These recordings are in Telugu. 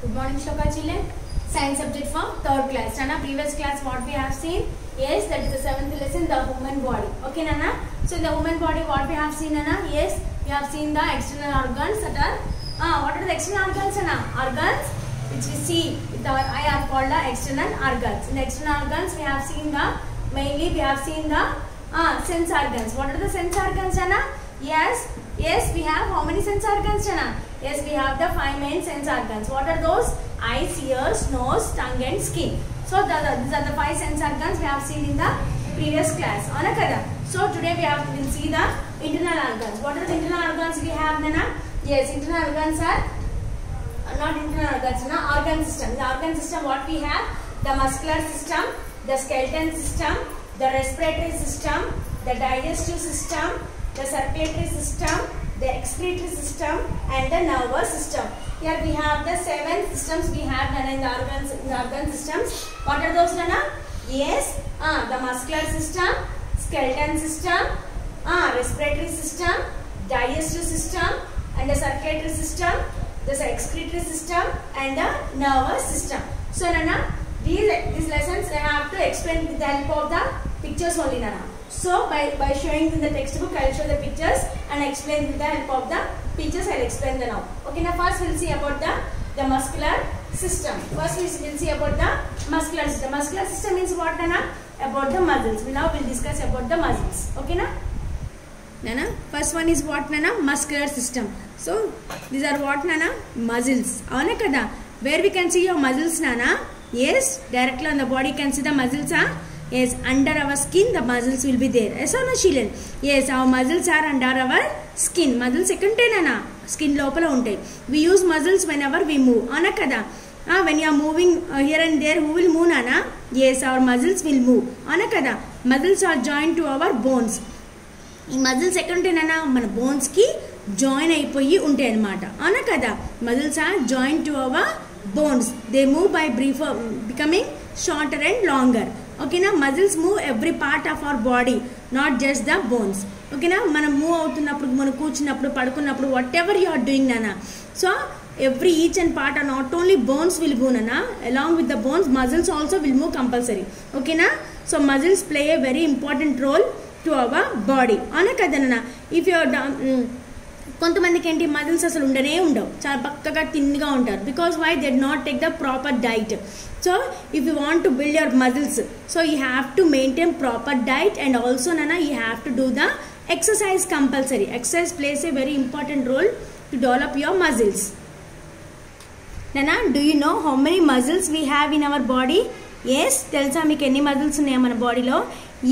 Good morning, Shloka children. Science subject from 3rd class. Nana, previous class what we have seen? Yes, that is the 7th lesson, the human body. Okay, Nana. So in the human body, what we have seen, Nana? Yes, we have seen the external organs that are. What are the external organs, Nana? Organs which we see with our eye are called the external organs. In the external organs, we have seen the mainly we have seen the sense organs. What are the sense organs, Nana? Yes, we have how many sense organs, Nana? Yes, we have the 5 main sense organs. What are those? Eyes, ears, nose, tongue and skin. So these are the 5 sense organs we have seen in the previous class. So today we will see the internal organs. What are the internal organs we have, Nana? Yes, internal organs are not internal organs, Nana, organ system. In the organ system what we have? The muscular system, the skeleton system, the respiratory system, the digestive system, the circulatory system, the excretory system and the nervous system. Here we have the 7 systems we have, Nana, in the organ systems. What are those, Nana? Yes, the muscular system, skeleton system, respiratory system, digestive system and the circulatory system, the excretory system and the nervous system. So, Nana, these lessons I have to explain with the help of the pictures only, Nana. So by showing in the textbook, I will show the pictures and explain with the help of the pictures. I will explain them now. Okay, now first we will see about the muscular system. First we will see about the muscular system. Muscular system means what, Nana? About the muscles. Now we will discuss about the muscles. Okay, na? Nana, first one is what, Nana? Muscular system. So these are what, Nana? Muscles. Avana kada? Where we can see your muscles, Nana? Yes, directly on the body you can see the muscles. Yes, under our skin the muscles will be there. Yes or no, children? Yes, our muscles are under our skin. Muscles ekunte nana skin lopala untai. We use muscles whenever we move. Ana kada? When you are moving here and there, who will move, Nana? Yes, our muscles will move. Ana kada? Muscles are joined to our bones. In muscles ekunte nana mana bones ki join అయిపోయి ఉంటాయి అన్నమాట. Ana kada? Muscles are joined to our bones. They move by becoming shorter and longer. Okay, now muscles move every part of our body, not just the bones. Okay, now మనం move అవుతున్నప్పుడు మనం కూర్చున్నప్పుడు పడుకున్నప్పుడు whatever you are doing, Nana. So each and part are not only bones will move, Nana. Along with the bones, muscles also will move compulsory. Okay, na? So muscles play a very important role to our body. Ana kada, Nana? If you are కొంతమందికి ఏంటి మజిల్స్ అసలు ఉండనే ఉండవు, చాలా పక్కగా తిన్గా ఉంటారు. Because why they not take the proper diet. So if you want to build your muscles, so you have to maintain proper diet and also, Nana, you have to do the exercise compulsory. Exercise plays a very important role to develop your muscles. Nana, do you know how many muscles we have in our body? Yes, తెలుసా మీకు ఎన్ని మజిల్స్ ఉన్నాయి మన బాడీలో?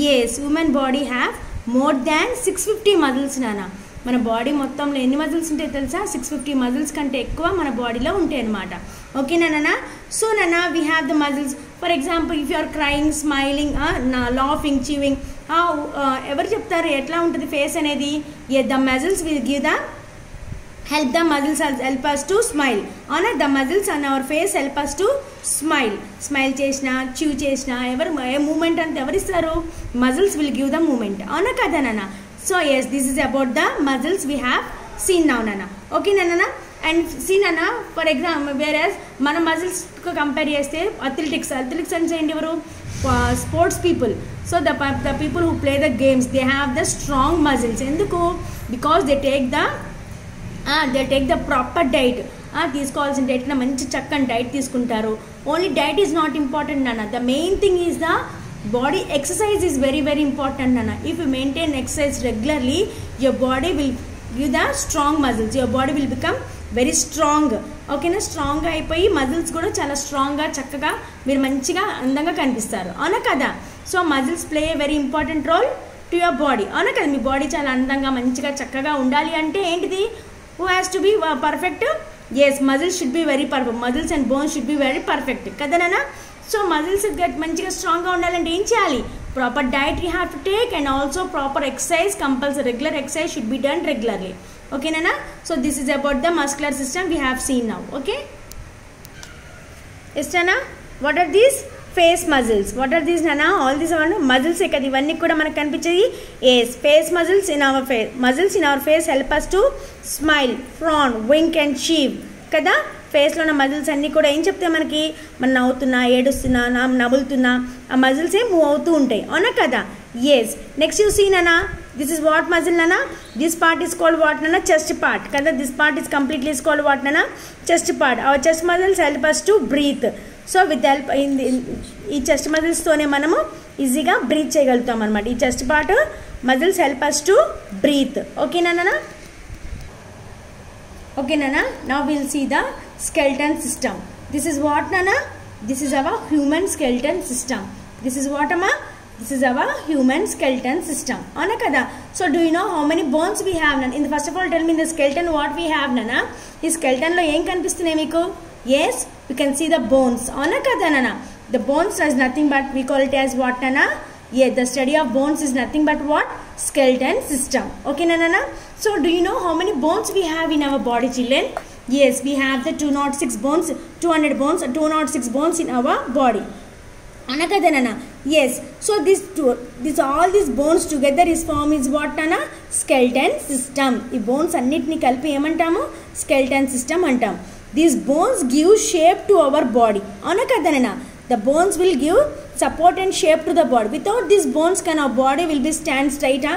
Yes, women body have more than 650 muscles, Nana. మన బాడీ మొత్తంలో ఎన్ని మజిల్స్ ఉంటాయి తెలుసా? 650 మజిల్స్ కంటే ఎక్కువ మన బాడీలో ఉంటాయి అన్నమాట. ఓకేనా, Nana? So, Nana, we have the muscles. For example, if you are crying, smiling, laughing, chewing, ఎవరు చెప్తారు ఎట్లా ఉంటుంది ఫేస్ అనేది? The muscles will give the help the muscles help us to smile. Ana, the muscles on our face help us to smile. Smile chesna, chew chesna, a movement ante evaru istaru? Muscles will give the movement. Ana kada, Nana? So yes, this is about the muscles we have seen now, Nana. Okay, Nana? And see, Nana, for example, whereas mana muscles ko compare cheste athletics ante endi evaru? Sports people. So the people who play the games, they have the strong muscles. Enduko? Because they take the proper diet. తీసుకోవాల్సిన డైట్ మంచి చక్కని డైట్ తీసుకుంటారు. Only diet is not important, Nana. The main thing is the body exercise is very very important, Nana. If you maintain exercise regularly, your body will give the strong muscles. Your body will become very strong. Okay na? Strong ga అయిపోయి muscles కూడా చాలా strong గా చక్కగా మీరు మంచిగా అందంగా కనిపిస్తారు. అవునా కదా? So muscles play a very important role to your body. అవునా కదా? మీ బాడీ చాలా అందంగా మంచిగా చక్కగా ఉండాలి అంటే ఏంటిది? Who has to be perfect? Yes, muscles should be very perfect. Muscles and bones should be very perfect. కదా, Nana? So muscles get మంచిగా స్ట్రాంగ్ గా ఉండాలంటే ఏం చేయాలి? Proper diet you have to take and also proper exercise compulsory. Regular exercise should be done regularly. Okay, Nana? So this is about the muscular system we have seen now. Okay, yes, Nana? What are these? Face muscles. What are these, Nana? All these are మజిల్సే కదా ఇవన్నీ కూడా మనకు కనిపించేది. Yes, face muscles in our face. Muscles in our face help us to smile, frown, wink and chew కదా. ఫేస్లో ఉన్న మజిల్స్ అన్నీ కూడా ఏం చెప్తాయి మనకి, మనం నవ్వుతున్నా, ఏడుస్తున్నా, నవ్వులుతున్నా ఆ మజిల్స్ ఏ మూవ్ అవుతూ ఉంటాయి, అవునా కదా. ఎస్, నెక్స్ట్ యూ సీ నానా, దిస్ ఇస్ వాట్ మజిల్ నానా, this part is called what నానా, చెస్ట్ పార్ట్ కదా. This part is completely is called what నానా, chest part. Our chest muscles help us to breathe. So with help ఈ చెస్ట్ మజిల్స్తోనే మనము ఈజీగా బ్రీత్ చేయగలుగుతాం అనమాట. ఈ chest part muscles help us to breathe. ఓకేనా నానా, okay nana. Now we'll see the skeleton system. This is what nana, this is our human skeleton system. This is what amma, this is our human skeleton system, avuna kada. So do you know how many bones we have nana? In the first of all tell me in the skeleton what we have nana. Ee skeleton lo em kanipistunayi meeku? Yes, we can see the bones, avuna kada nana. The bones is nothing but we call it as what nana. Yeah, the study of bones is nothing but what? Skeleton system. Okay nana. So do you know how many bones we have in our body children? Yes, we have the 206 bones, 200 bones, 206 bones in our body. Anakada nana. Yes, so this all these bones together is form is what nana? Skeleton system. Ee bones annitni kalpi emantamu? Skeleton system antam. These bones give shape to our body. Anakada nana. The bones will give support and shape to the body. Without these bones can our body will be stand straight.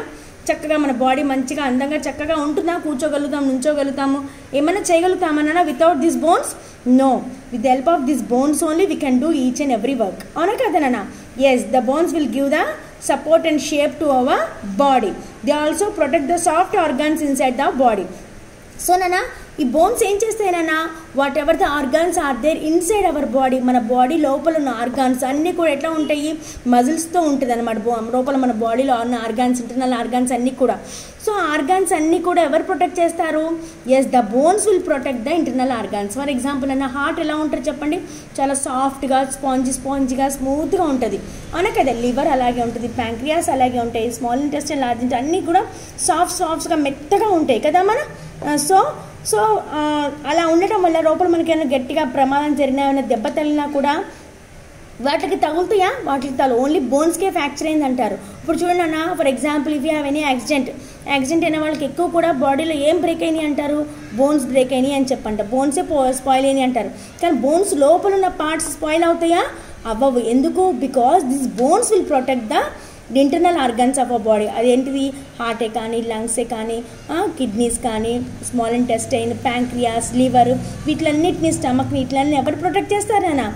చక్కగా మన బాడీ మంచిగా అందంగా చక్కగా ఉంటుందా, కూర్చోగలుగుతాం, నుంచోగలుగుతాము, ఏమైనా చేయగలుగుతామన్నా without this bones? No. With the help of this bones only we can do each and every work, అవునా కదనా. Yes, the bones will give the support and shape to our body. They also protect the soft organs inside the body. So నానా, ఈ బోన్స్ ఏం చేస్తాయన్నా, whatever the organs are there inside our body, మన బాడీ లోపల ఉన్న ఆర్గాన్స్ అన్నీ కూడా ఎట్లా ఉంటాయి, మజిల్స్తో ఉంటుంది అనమాట. లోపల మన బాడీలో ఉన్న ఆర్గాన్స్, ఇంటర్నల్ ఆర్గాన్స్ అన్నీ కూడా. సో ఆర్గాన్స్ అన్నీ కూడా ఎవరు ప్రొటెక్ట్ చేస్తారు? Yes, the bones will protect the internal organs. For example అన్న హార్ట్ ఎలా ఉంటుంది చెప్పండి, చాలా సాఫ్ట్గా స్పాంజిగా స్మూత్గా ఉంటుంది, అవునా కదా. లివర్ అలాగే ఉంటుంది, ప్యాంక్రియాస్ అలాగే ఉంటాయి, స్మాల్ ఇంటెస్టైన్, లార్జ్ ఇంటెస్టైన్ అన్నీ కూడా సాఫ్ట్గా మెత్తగా ఉంటాయి కదా మన. సో అలా ఉండటం వల్ల లోపల మనకి ఏమైనా గట్టిగా ప్రమాదం జరిగినా, ఏమైనా దెబ్బ తగిలినా కూడా వాటికి తగులుతాయా? వాటికి ఓన్లీ బోన్స్కే ఫ్రాక్చర్ అయింది అంటారు. ఇప్పుడు చూడండి అన్న, for example if you have any accident అయిన వాళ్ళకి ఎక్కువ కూడా బాడీలో ఏం బ్రేక్ అయినాయి అంటారు? బోన్స్ బ్రేక్ అయినాయి అని చెప్పంట, బోన్సే స్పాయిల్ అయినాయి అంటారు. కానీ బోన్స్ లోపల ఉన్న పార్ట్స్ స్పాయిల్ అవుతాయా? అవ్వవు. ఎందుకు? Because this bones will protect the internal organs of our body. అదేంటిది? హార్టే కానీ, లంగ్సే కానీ, కిడ్నీస్ కానీ, స్మాల్ ఇంటెస్టైన్, ప్యాంక్రియాస్, లివర్, వీటిలన్నిటిని, స్టమక్ని, వీటిలన్నీ ఎవరు ప్రొటెక్ట్ చేస్తారనా?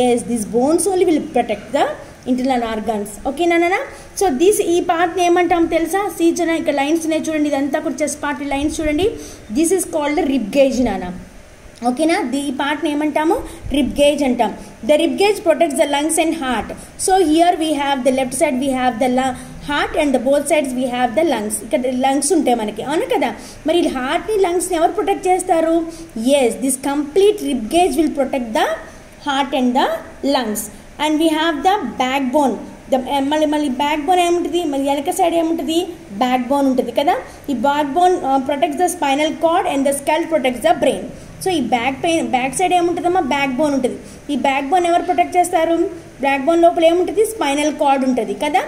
Yes, this bones only will protect the internal organs. ఓకేనా? సో ఈ పార్ట్ని ఏమంటాం తెలుసా? సీజన్ ఇక్కడ లైన్స్ ఉన్నాయి చూడండి, ఇదంతా కూడా చెస్ట్ పార్ట్ లైన్స్ చూడండి. This is called rib gauge నానా. ఓకేనా? ఈ పార్ట్ని ఏమంటాము? రిబ్ గేజ్ అంటాం. The rib gauge protects the lungs and heart. So here we have the left side we have the heart and the both sides we have the lungs. ఇక్కడ లంగ్స్ ఉంటాయి మనకి, అవును కదా. మరి హార్ట్ని, లంగ్స్ని ఎవరు ప్రొటెక్ట్ చేస్తారు? Yes, this complete rib cage will protect the heart and the lungs. And we have the back bone. మళ్ళీ బ్యాక్ బోన్ ఏముంటుంది? మళ్ళీ వెనక సైడ్ ఏముంటుంది? బ్యాక్ బోన్ ఉంటుంది కదా. ఈ back bone protects the spinal card and the skull protects the brain. So ఈ బ్యాక్ సైడ్ ఏముంటుందమ్మా? బ్యాక్ బోన్ ఉంటుంది. ఈ బ్యాక్ బోన్ ఎవరు ప్రొటెక్ట్ చేస్తారు? బ్యాక్ బోన్ లోపల ఏముంటుంది? స్పైనల్ కార్డ్ ఉంటుంది కదా.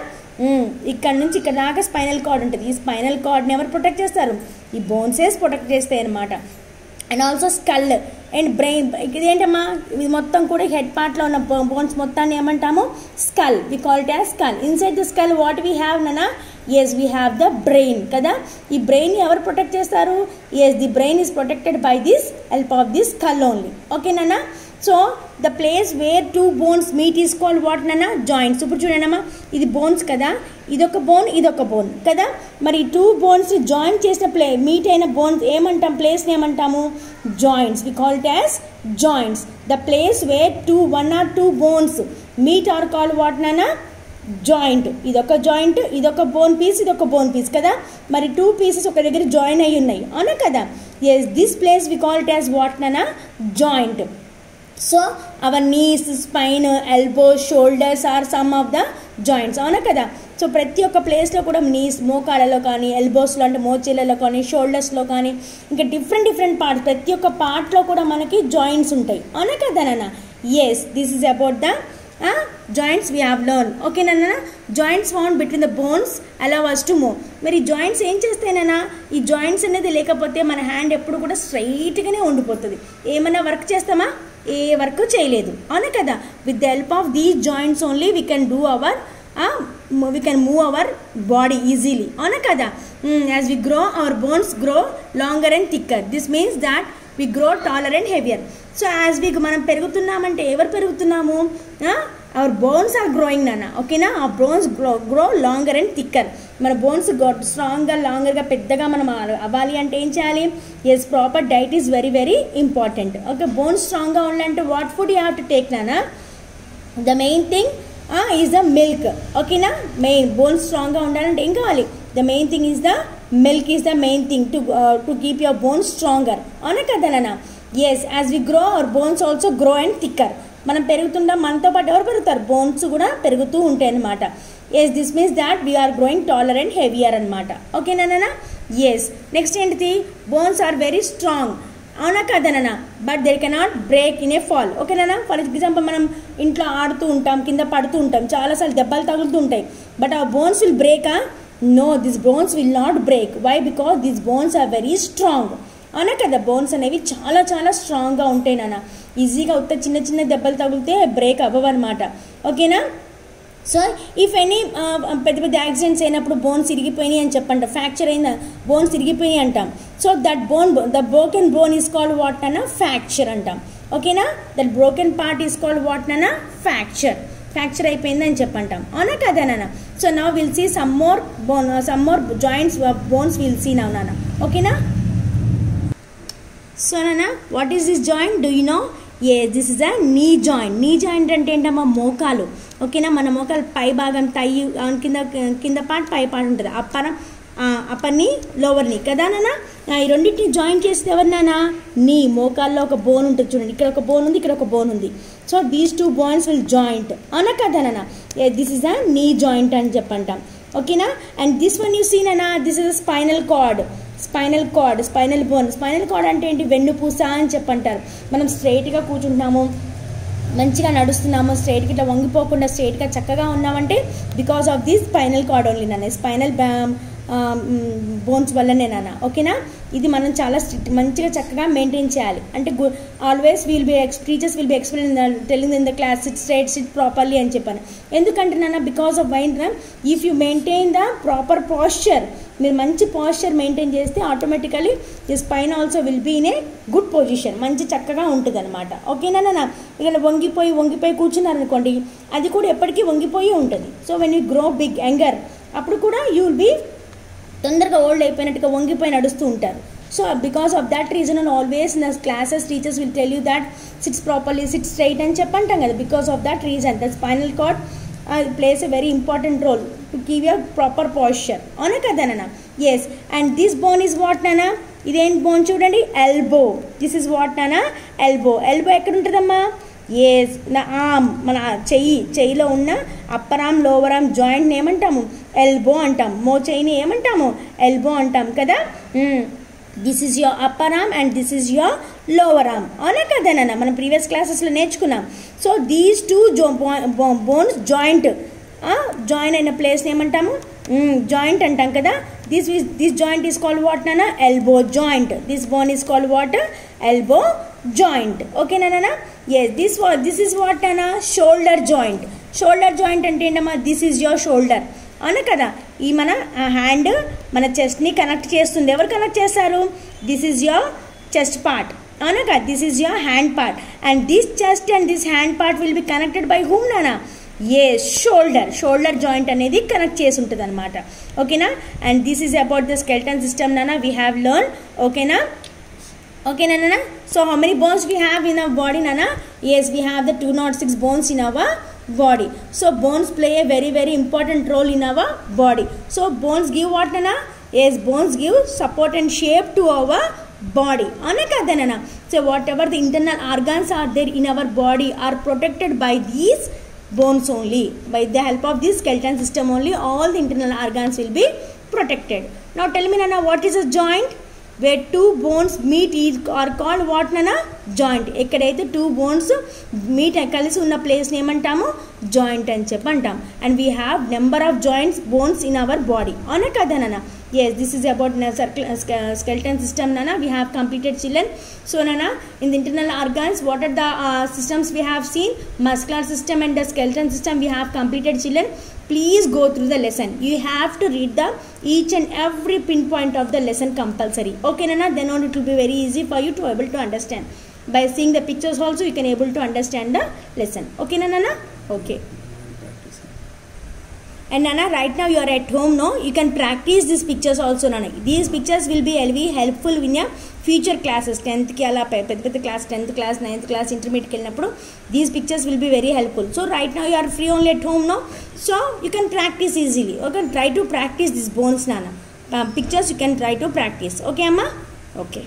ఇక్కడ నుంచి ఇక్కడ దాకా స్పైనల్ కార్డ్ ఉంటుంది. ఈ స్పైనల్ కార్డ్ని ఎవరు ప్రొటెక్ట్ చేస్తారు? ఈ బోన్సెస్ ప్రొటెక్ట్ చేస్తాయి అన్నమాట. And also skull and brain. ఇదేంటమ్మా? ఇది మొత్తం కూడా హెడ్ పార్ట్లో ఉన్న బోన్స్ మొత్తాన్ని ఏమంటాము? Skull. We call it as skull. Inside the skull what we have నానా? Yes, we have the brain కదా. ఈ బ్రెయిన్ ఎవరు ప్రొటెక్ట్ చేస్తారు? Yes, the brain is protected by this help of this skull only. ఓకేనా? So the place where two bones meet is called what నానా? జాయింట్స్. ఇప్పుడు చూడండమ్మా, ఇది బోన్స్ కదా, ఇదొక బోన్, ఇదొక బోన్ కదా. మరి టూ బోన్స్ జాయింట్ చేసిన మీట్ అయిన బోన్స్ ఏమంటాం? ప్లేస్ని ఏమంటాము? Joints. We call it as joints. The place where one or two bones meet are called what నానా? జాయింట్. ఇదొక జాయింట్, ఇదొక బోన్ పీస్, ఇదొక బోన్ పీస్ కదా. మరి టూ పీసెస్ ఒక దగ్గర జాయిన్ అయ్యి ఉన్నాయి, అవునా కదా. Yes, this place we call it as what నానా? Joint. So our knees, spine, elbows, shoulders are some of the joints, అవునా కదా. సో ప్రతి ఒక్క ప్లేస్లో కూడా నీస్, మోకాళ్ళలో కానీ, ఎల్బోస్లో అంటే మోచేళ్ళలో కానీ, షోల్డర్స్లో కానీ, ఇంకా డిఫరెంట్ పార్ట్స్, ప్రతి ఒక్క పార్ట్లో కూడా మనకి జాయింట్స్ ఉంటాయి, అవునా కదా నాన్న. Yes, this is about the joints we have learn. ఓకేనా, joints found between the bones allow us to move. మరి జాయింట్స్ ఏం చేస్తాయినా, ఈ జాయింట్స్ అనేది లేకపోతే మన హ్యాండ్ ఎప్పుడు కూడా స్ట్రైట్గానే ఉండిపోతుంది. ఏమైనా వర్క్ చేస్తామా, ఏ వర్క్ చేయలేదు, అవునా కదా. With the help of these joints only we can do our we can move our body easily, అవునా కదా. As we grow, our bones grow longer and thicker. This means that we grow taller and heavier. So as we మనం పెరుగుతున్నామంటే ఎవరు పెరుగుతున్నాము, our bones are growing నాన్న. ఓకేనా, our bones grow longer and thicker. మన బోన్స్ స్ట్రాంగ్గా లాంగర్గా పెద్దగా మనం అవ్వాలి అంటే ఏం చేయాలి, yes proper diet is very very important. Okay, bones స్ట్రాంగ్గా ఉండాలంటే what food you have to take నాన్న. The main thing is the milk. ఓకేనా, మెయిన్ బోన్స్ స్ట్రాంగ్గా ఉండాలంటే ఏం కావాలి, the main thing is the milk is the main thing to keep your bones stronger, అవునా కదా నాన్న. Yes, as we grow our bones also grow and thicker. మనం పెరుగుతుంటాం, మనతో పాటు ఎవరు పెరుగుతారు, బోన్స్ కూడా పెరుగుతూ ఉంటాయి అన్నమాట. Yes, this means that we are growing taller and heavier అనమాట. ఓకేనా నాన్న. ఎస్, నెక్స్ట్ ఏంటిది, బోన్స్ ఆర్ వెరీ స్ట్రాంగ్, అవునా కదనా, but they cannot break in a fall. ఓకేనా, ఫర్ ఎగ్జాంపుల్ మనం ఇంట్లో ఆడుతూ ఉంటాం, కింద పడుతూ ఉంటాం, చాలాసార్లు దెబ్బలు తగులుతూ ఉంటాయి, బట్ ఆ బోన్స్ విల్ బ్రేకా? No, this bones will not break. Why? Because this bones are very strong, అవునా కదా. బోన్స్ అనేవి చాలా చాలా స్ట్రాంగ్గా ఉంటాయి నాన్న. ఈజీగా ఉత్త చిన్న చిన్న దెబ్బలు తగిలితే బ్రేక్ అవ్వవు అనమాట. ఓకేనా. సో ఇఫ్ ఎనీ పెద్ద పెద్ద యాక్సిడెంట్స్ అయినప్పుడు బోన్స్ ఇరిగిపోయినాయి అని చెప్పంట, ఫ్రాక్చర్ అయిన బోన్స్ ఇరిగిపోయినాయి అంటాం. So that bone, the broken bone is called what అన్న, ఫ్రాక్చర్ అంటాం. ఓకేనా, that broken part is called what అన్న, ఫ్రాక్చర్. ఫ్రాక్చర్ అయిపోయిందని చెప్పంటాం, అవునా కదా నాన్న. So now will see some more joints bones will see now నాన్న. ఓకేనా. సో నాన్న, what is this joint, do you know? This is a knee joint. Knee joint అంటే ఏంటమ్మా, మోకాలు. ఓకేనా, మన మోకాలు పై భాగం, తై కింద పార్ట్, పై పార్ట్ ఉంటుంది, అప్పర్ నీ, లోవర్ నీ కదా నాన్న. ఈ రెండింటిని జాయింట్ చేస్తే ఎవరు నాన్న, నీ. మోకాల్లో ఒక బోన్ ఉంటుంది చూడండి, ఇక్కడ ఒక బోన్ ఉంది, ఇక్కడ ఒక బోన్ ఉంది. So these two bones will joint, అవునా కదా నాన్న. This is a knee joint అని చెప్పంటాం. ఓకేనా. And this one you see నాన్న, this is a spinal cord. Spinal cord, spinal bone. Spinal cord అంటే ఏంటి, వెన్నుపూస అని చెప్పంటారు. మనం స్ట్రైట్గా కూర్చుంటున్నాము, మంచిగా నడుస్తున్నాము, స్ట్రైట్గా ఇట్లా వంగిపోకుండా స్ట్రైట్గా చక్కగా ఉన్నామంటే because of this spinal cord only నాన్న. స్పైనల్ బోన్స్ వల్లనే నాన్న. ఓకేనా. ఇది మనం చాలా మంచిగా చక్కగా మెయింటైన్ చేయాలి. అంటే always teachers will be explain telling in the class, sit straight, sit properly అని చెప్పాను. ఎందుకంటే నాన్న, because of wind if you maintain the proper posture, మీరు మంచి పాస్చర్ మెయింటైన్ చేస్తే ఆటోమేటికలీ ఈ spine also will be in a good position, మంచి చక్కగా ఉంటుంది అనమాట. ఓకేనా నాన్న. ఇక్కడ వంగిపోయి కూర్చున్నారనుకోండి, అది కూడా ఎప్పటికీ వంగిపోయి ఉంటుంది. So when you grow big younger, అప్పుడు కూడా యూ విల్ బీ తొందరగా ఓల్డ్ అయిపోయినట్టుగా వంగిపోయి నడుస్తూ ఉంటారు. So because of that reason and always in classes teachers will tell you that sits properly, sit straight అని చెప్పంటాం కదా. Because of that reason the spinal cord plays a very important role to give a proper posture, అవునా కదా నాన్న. Yes, and this bone is what నాన్న, ఇదేంటి బోన్ చూడండి, ఎల్బో. దిస్ ఈజ్ వాట్ నాన్న, ఎల్బో. ఎల్బో ఎక్కడ ఉంటుందమ్మా, ఎస్, నా ఆర్మ్, మన చెయ్యిలో ఉన్న అప్పర్ ఆర్మ్, లోవర్ ఆర్మ్ జాయింట్ని ఏమంటాము, ఎల్బో అంటాం. చెయ్యిని ఏమంటాము, ఎల్బో అంటాం కదా. This is your upper arm and this is your lower arm, అవునా కదా నాన్న. మనం ప్రీవియస్ క్లాసెస్లో నేర్చుకున్నాం. So these two bones join అయిన ప్లేస్ని ఏమంటాము, జాయింట్ అంటాం కదా. This joint is called what నాన్న, elbow joint. This bone is called what, elbow joint. ఓకేనా నాన్న. ఎస్, దిస్ ఈజ్ వాట్ నాన్న, షోల్డర్ జాయింట్. షోల్డర్ జాయింట్ అంటే ఏంటమ్మా, దిస్ ఈజ్ యువర్ షోల్డర్, అవునా కదా. ఈ మన హ్యాండ్ మన చెస్ట్ని కనెక్ట్ చేస్తుంది. ఎవరు కనెక్ట్ చేస్తారు, this is your chest part, అవునా కదా. This is your hand part and this chest and this hand part will be connected by whom నానా, షోల్డర్ జాయింట్ అనేది కనెక్ట్ చేసి ఉంటుంది అనమాట. ఓకేనా. And this is about the skeleton system నానా వీ హ్యావ్ లెర్న్. ఓకేనా. ఓకేనా నానా. So how many bones we have in our body నానా? Yes, we have the 206 bones in our body. So bones play a very very important role in our body. So bones give what nana? Yes, bones give support and shape to our body, ana kada nana. So whatever the internal organs are there in our body are protected by these bones only. By the help of this skeleton system only all the internal organs will be protected. Now tell me nana, what is a joint? where two bones meet are called what nana? Joint. ఎక్కడైతే two bones meet కలిసి ఉన్న ప్లేస్ ఏమంటాము? జాయింట్ అని చెప్పి అంటాం. And we have number of joints bones in our body. అవునా కదా nana? Yes, this is about skeleton system nana. We have completed children. So nana, in the internal organs, what are the systems we have seen? Muscular system and the skeleton system we have completed children. Please go through the lesson. You have to read the each and every pinpoint of the lesson compulsory. Okay nana, then on it will be very easy for you to able to understand. By seeing the pictures also you can able to understand the lesson. Okay nana? Okay. And nana, right now you are at home, no? You can practice these pictures also nana. These pictures will be helpful in your future classes. 10th ki ala pedda class, 10th class, 9th class, intermediate ki ellinappudu these pictures will be very helpful. So right now you are free only at home, no? So you can practice easily. Okay, try to practice these bones nana. Pictures you can try to practice. Okay amma? Okay.